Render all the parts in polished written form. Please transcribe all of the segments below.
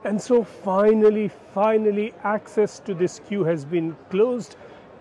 And so finally, access to this queue has been closed.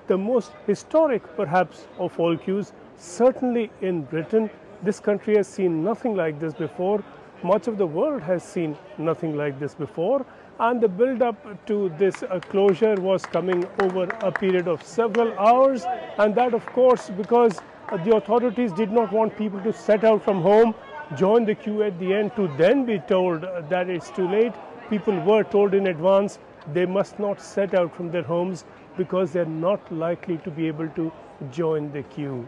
The most historic, perhaps, of all queues, certainly in Britain. This country has seen nothing like this before. Much of the world has seen nothing like this before. And the build-up to this closure was coming over a period of several hours. And that, of course, because the authorities did not want people to set out from home, join the queue at the end, to then be told that it's too late. People were told in advance they must not set out from their homes because they're not likely to be able to join the queue.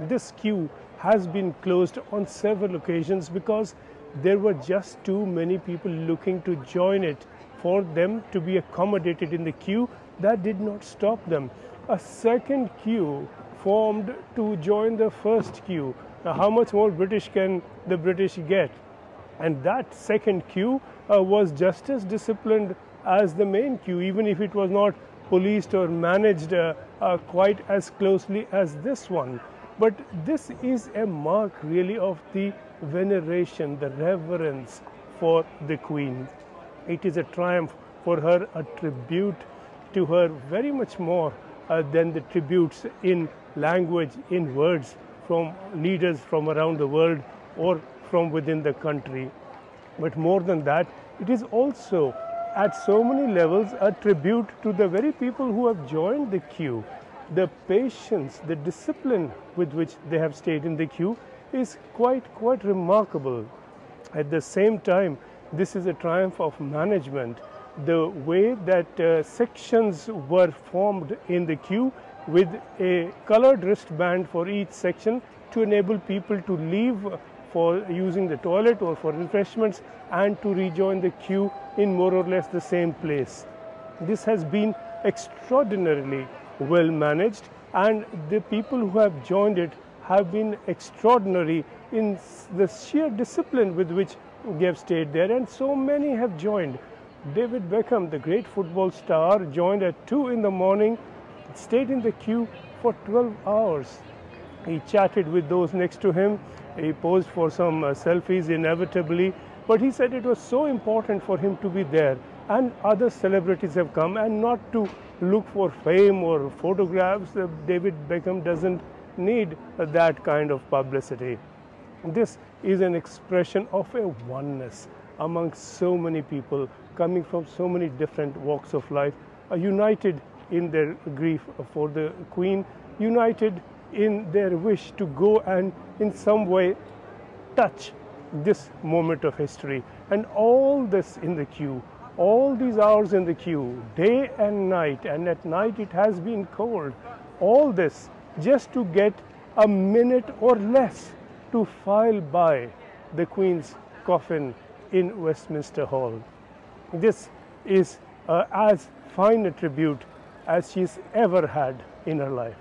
This queue has been closed on several occasions because there were just too many people looking to join it for them to be accommodated in the queue. That did not stop them. A second queue formed to join the first queue. Now, how much more British can the British get? And that second queue was just as disciplined as the main queue, even if it was not policed or managed quite as closely as this one. But this is a mark really of the veneration, the reverence for the Queen. It is a triumph for her, a tribute to her, very much more than the tributes in language, in words, from leaders from around the world or from within the country. But more than that, it is also at so many levels a tribute to the very people who have joined the queue. The patience, the discipline with which they have stayed in the queue is quite remarkable. At the same time, this is a triumph of management. The way that sections were formed in the queue with a colored wristband for each section to enable people to leave for using the toilet or for refreshments and to rejoin the queue in more or less the same place. This has been extraordinarily well managed, and the people who have joined it have been extraordinary in the sheer discipline with which they have stayed there, and so many have joined. David Beckham, the great football star, joined at 2 in the morning, stayed in the queue for 12 hours. He chatted with those next to him. He posed for some selfies inevitably, but he said it was so important for him to be there. And other celebrities have come, and not to look for fame or photographs. David Beckham doesn't need that kind of publicity. This is an expression of a oneness among so many people coming from so many different walks of life, united in their grief for the Queen, united in their wish to go and in some way touch this moment of history. And all this in the queue, all these hours in the queue, day and night, and at night it has been cold, all this just to get a minute or less to file by the Queen's coffin in Westminster Hall. This is as fine a tribute as she's ever had in her life.